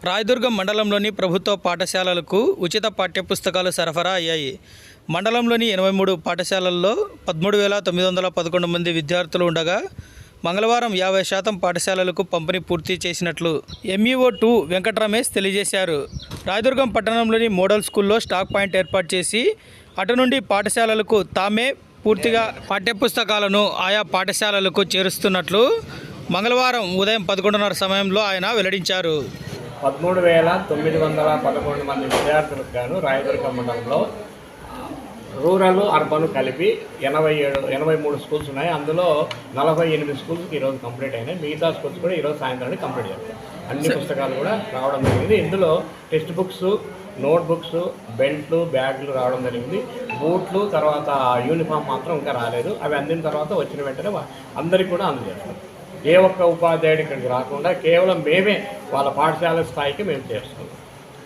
రాయదుర్గం మండలంలోని ప్రభుత్వ పాఠశాలలకు ఉచిత పాఠ్యపుస్తకాలు సరఫరా అయ్యాయి. మండలంలోని 83 పాఠశాలల్లో 13,911 మంది విద్యార్థులు ఉండగా మంగళవారం 50% పాఠశాలలకు పంపిణీ పూర్తి చేసినట్లు ఎంఈఓ 2 వెంకటరమేష్ తెలియజేశారు. రాయదుర్గం పట్టణంలోని మోడల్ స్కూల్లో స్టాక్ పాయింట్ ఏర్పాటు చేసి అటు నుండి పాఠశాలలకు తామే పూర్తిగా పాఠ్యపుస్తకాలను ఆయా పాఠశాలలకు చేరుస్తున్నట్లు మంగళవారం ఉదయం 11:30 సమయంలో ఆయన వెల్లడించారు. 13,911 మంది విద్యార్థులకు గాను రాయదుర్గం మండలంలో రూరల్ అర్బన్ కలిపి 83 స్కూల్స్ ఉన్నాయి. అందులో 48 స్కూల్స్కి ఈరోజు కంప్లీట్ అయినాయి. మిగతా స్కూల్స్ కూడా ఈరోజు సాయంత్రానికి కంప్లీట్ చేస్తాయి. అన్ని పుస్తకాలు కూడా రావడం జరిగింది. ఇందులో టెక్స్ట్ బుక్స్, నోట్ బుక్స్, బెల్ట్లు, బ్యాగులు రావడం జరిగింది. బూట్లు, తర్వాత యూనిఫామ్ మాత్రం ఇంకా రాలేదు. అవి అందిన తర్వాత వచ్చిన వెంటనే అందరికీ కూడా అందజేస్తాం. ఏ ఒక్క ఉపాధ్యాయుడు ఇక్కడికి రాకుండా కేవలం మేమే వాళ్ళ పాఠశాల స్థాయికి మేము చేస్తాం.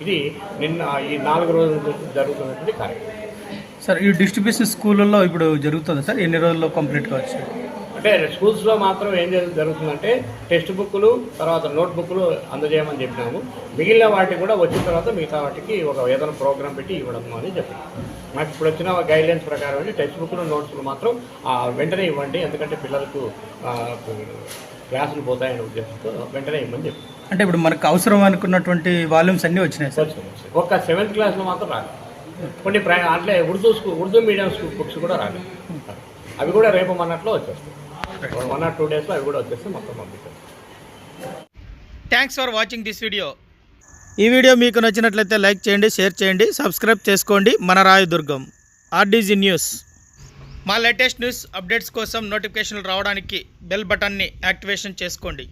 ఇది నిన్న ఈ 4 రోజుల నుంచి జరుగుతున్నటువంటి కార్యక్రమం. సార్, ఈ డిస్ట్రిబ్యూషన్ స్కూళ్ళల్లో ఇప్పుడు జరుగుతుంది సార్, ఎన్ని రోజుల్లో కంప్లీట్గా వచ్చాయి? అంటే స్కూల్స్లో మాత్రం ఏం జరుగుతుందంటే టెక్స్ట్ బుక్లు, తర్వాత నోట్ బుక్లు అందజేయమని చెప్పినాము. మిగిలిన వాటికి కూడా వచ్చిన తర్వాత మిగతా వాటికి ఏదైనా ప్రోగ్రాం పెట్టి ఇవ్వడం అని చెప్పినాము. మాకు ఇప్పుడు వచ్చిన గైడ్లైన్స్ ప్రకారం అంటే టెక్స్ట్ బుక్లు, నోట్స్లు మాత్రం వెంటనే ఇవ్వండి, ఎందుకంటే పిల్లలకు క్లాసులు పోతాయనే ఉద్దేశంతో వెంటనే ఇవ్వమని చెప్పి. అంటే ఇప్పుడు మనకు అవసరం అనుకున్నటువంటి వాల్యూమ్స్ అన్నీ వచ్చినాయి సార్. ఒక్క 7th క్లాస్లో మాత్రం రాలేదు. కొన్ని అంటే ఉర్దూ మీడియం బుక్స్ కూడా రాలేదు. అవి కూడా రేపు మొన్నట్లో వచ్చేస్తాయి. 1 or 2 డేస్లో అవి కూడా వచ్చేస్తే మొత్తం పంపిస్తాం. Thanks for watching this video. ఈ వీడియో మీకు నచ్చినట్లయితే లైక్ చేయండి, షేర్ చేయండి, సబ్స్క్రైబ్ చేసుకోండి. మన రాయదుర్గం ఆర్డీజీ న్యూస్. మా లేటెస్ట్ న్యూస్ అప్డేట్స్ కోసం నోటిఫికేషన్లు రావడానికి బెల్ బటన్ని యాక్టివేషన్ చేసుకోండి.